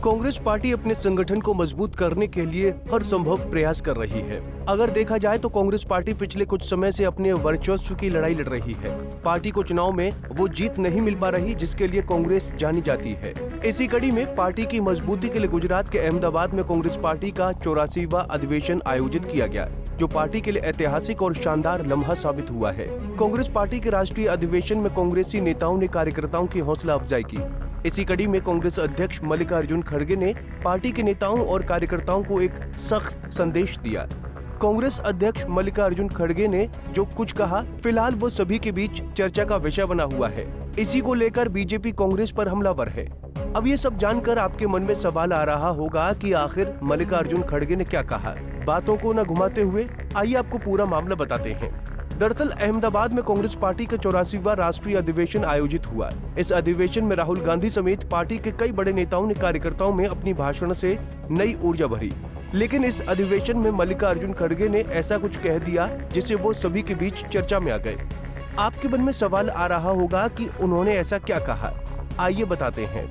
Congress party अपने संगठन को मजबूत करने के लिए हर संभव प्रयास कर रही है। अगर देखा जाए तो कांग्रेस पार्टी पिछले कुछ समय से अपने वर्चस्व की लड़ाई लड़ रही है। पार्टी को चुनाव में वो जीत नहीं मिल पा रही जिसके लिए कांग्रेस जानी जाती है। इसी कड़ी में पार्टी की मजबूती के लिए गुजरात के अहमदाबाद में कांग्रेस पार्टी का 84वां अधिवेशन आयोजित किया गया, जो पार्टी के लिए ऐतिहासिक और शानदार लम्हा साबित हुआ है। कांग्रेस पार्टी के राष्ट्रीय अधिवेशन में कांग्रेसी नेताओं ने कार्यकर्ताओं की हौसला अफजाई की। इसी कड़ी में कांग्रेस अध्यक्ष मल्लिकार्जुन खड़गे ने पार्टी के नेताओं और कार्यकर्ताओं को एक सख्त संदेश दिया। कांग्रेस अध्यक्ष मल्लिकार्जुन खड़गे ने जो कुछ कहा, फिलहाल वो सभी के बीच चर्चा का विषय बना हुआ है। इसी को लेकर बीजेपी कांग्रेस पर हमलावर है। अब ये सब जानकर आपके मन में सवाल आ रहा होगा कि आखिर मल्लिकार्जुन खड़गे ने क्या कहा। बातों को न घुमाते हुए आइए आपको पूरा मामला बताते हैं। दरअसल अहमदाबाद में कांग्रेस पार्टी का 84वां राष्ट्रीय अधिवेशन आयोजित हुआ। इस अधिवेशन में राहुल गांधी समेत पार्टी के कई बड़े नेताओं ने कार्यकर्ताओं में अपनी भाषण से नई ऊर्जा भरी। लेकिन इस अधिवेशन में मल्लिकार्जुन खड़गे ने ऐसा कुछ कह दिया जिससे वो सभी के बीच चर्चा में आ गए। आपके मन में सवाल आ रहा होगा कि उन्होंने ऐसा क्या कहा। आइए बताते हैं।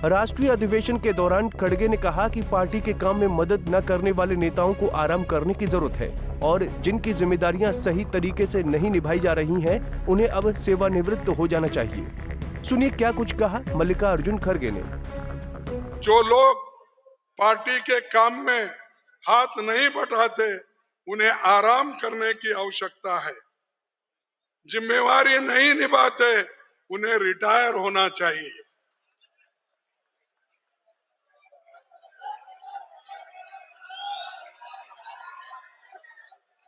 राष्ट्रीय अधिवेशन के दौरान खड़गे ने कहा कि पार्टी के काम में मदद न करने वाले नेताओं को आराम करने की जरूरत है और जिनकी जिम्मेदारियां सही तरीके से नहीं निभाई जा रही हैं, उन्हें अब सेवानिवृत्त हो जाना चाहिए। सुनिए क्या कुछ कहा मल्लिकार्जुन खड़गे ने। जो लोग पार्टी के काम में हाथ नहीं बटाते, उन्हें आराम करने की आवश्यकता है। जिम्मेवारी नहीं निभाते, उन्हें रिटायर होना चाहिए।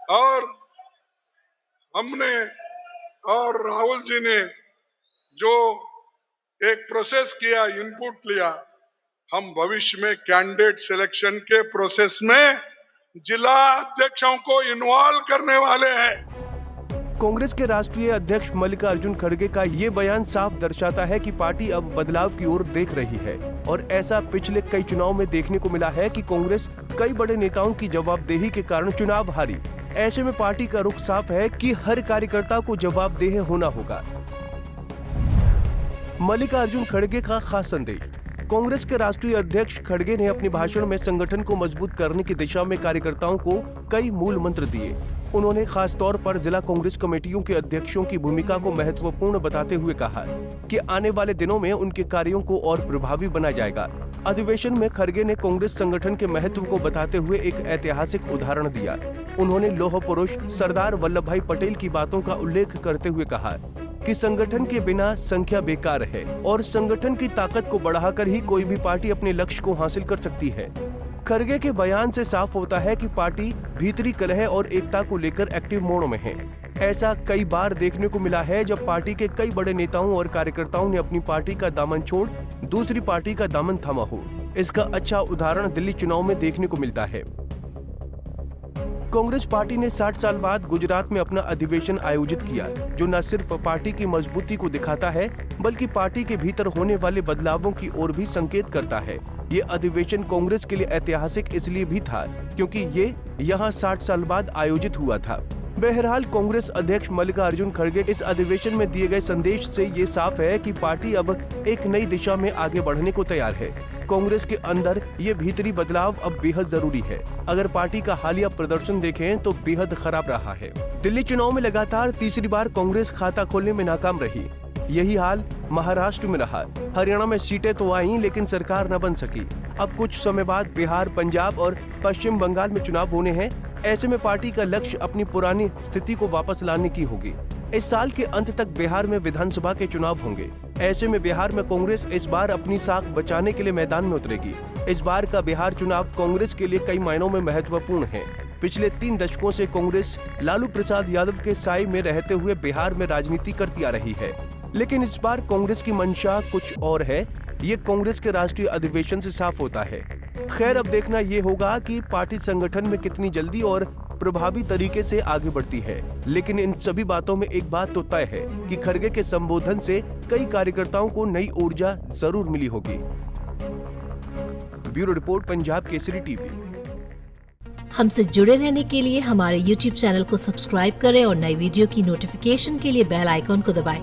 और हमने और राहुल जी ने जो एक प्रोसेस किया, इनपुट लिया, हम भविष्य में कैंडिडेट सिलेक्शन के प्रोसेस में जिला अध्यक्षों को इन्वॉल्व करने वाले हैं। कांग्रेस के राष्ट्रीय अध्यक्ष मल्लिकार्जुन खड़गे का ये बयान साफ दर्शाता है कि पार्टी अब बदलाव की ओर देख रही है और ऐसा पिछले कई चुनाव में देखने को मिला है कि कांग्रेस कई बड़े नेताओं की जवाबदेही के कारण चुनाव हारी। ऐसे में पार्टी का रुख साफ है कि हर कार्यकर्ता को जवाबदेह होना होगा। मल्लिकार्जुन खड़गे का खास संदेश। कांग्रेस के राष्ट्रीय अध्यक्ष खड़गे ने अपने भाषण में संगठन को मजबूत करने की दिशा में कार्यकर्ताओं को कई मूल मंत्र दिए। उन्होंने खास तौर पर जिला कांग्रेस कमेटियों के अध्यक्षों की भूमिका को महत्वपूर्ण बताते हुए कहा कि आने वाले दिनों में उनके कार्यों को और प्रभावी बनाया जाएगा। अधिवेशन में खड़गे ने कांग्रेस संगठन के महत्व को बताते हुए एक ऐतिहासिक उदाहरण दिया। उन्होंने लौह पुरुष सरदार वल्लभ भाई पटेल की बातों का उल्लेख करते हुए कहा कि संगठन के बिना संख्या बेकार है और संगठन की ताकत को बढ़ाकर ही कोई भी पार्टी अपने लक्ष्य को हासिल कर सकती है। खड़गे के बयान से साफ होता है कि पार्टी भीतरी कलह और एकता को लेकर एक्टिव मोड में है। ऐसा कई बार देखने को मिला है जब पार्टी के कई बड़े नेताओं और कार्यकर्ताओं ने अपनी पार्टी का दामन छोड़ दूसरी पार्टी का दामन थामा हो। इसका अच्छा उदाहरण दिल्ली चुनाव में देखने को मिलता है। कांग्रेस पार्टी ने 60 साल बाद गुजरात में अपना अधिवेशन आयोजित किया, जो न सिर्फ पार्टी की मजबूती को दिखाता है बल्कि पार्टी के भीतर होने वाले बदलावों की ओर भी संकेत करता है। ये अधिवेशन कांग्रेस के लिए ऐतिहासिक इसलिए भी था क्योंकि ये यहाँ 60 साल बाद आयोजित हुआ था। बहरहाल कांग्रेस अध्यक्ष मल्लिकार्जुन खड़गे इस अधिवेशन में दिए गए संदेश से ये साफ है कि पार्टी अब एक नई दिशा में आगे बढ़ने को तैयार है। कांग्रेस के अंदर ये भीतरी बदलाव अब बेहद जरूरी है। अगर पार्टी का हालिया प्रदर्शन देखें तो बेहद खराब रहा है। दिल्ली चुनाव में लगातार तीसरी बार कांग्रेस खाता खोलने में नाकाम रही। यही हाल महाराष्ट्र में रहा। हरियाणा में सीटें तो आईं लेकिन सरकार न बन सकी। अब कुछ समय बाद बिहार, पंजाब और पश्चिम बंगाल में चुनाव होने हैं। ऐसे में पार्टी का लक्ष्य अपनी पुरानी स्थिति को वापस लाने की होगी। इस साल के अंत तक बिहार में विधानसभा के चुनाव होंगे। ऐसे में बिहार में कांग्रेस इस बार अपनी साख बचाने के लिए मैदान में उतरेगी। इस बार का बिहार चुनाव कांग्रेस के लिए कई मायनों में महत्वपूर्ण है। पिछले 3 दशकों से कांग्रेस लालू प्रसाद यादव के साए में रहते हुए बिहार में राजनीति करती आ रही है, लेकिन इस बार कांग्रेस की मंशा कुछ और है। ये कांग्रेस के राष्ट्रीय अधिवेशन से साफ होता है। खैर, अब देखना ये होगा कि पार्टी संगठन में कितनी जल्दी और प्रभावी तरीके से आगे बढ़ती है। लेकिन इन सभी बातों में एक बात तो तय है कि खड़गे के संबोधन से कई कार्यकर्ताओं को नई ऊर्जा जरूर मिली होगी। Bureau report, Punjab Kesari TV. हमसे जुड़े रहने के लिए हमारे YouTube चैनल को सब्सक्राइब करें और नई वीडियो की नोटिफिकेशन के लिए बेल आइकॉन को दबाएं।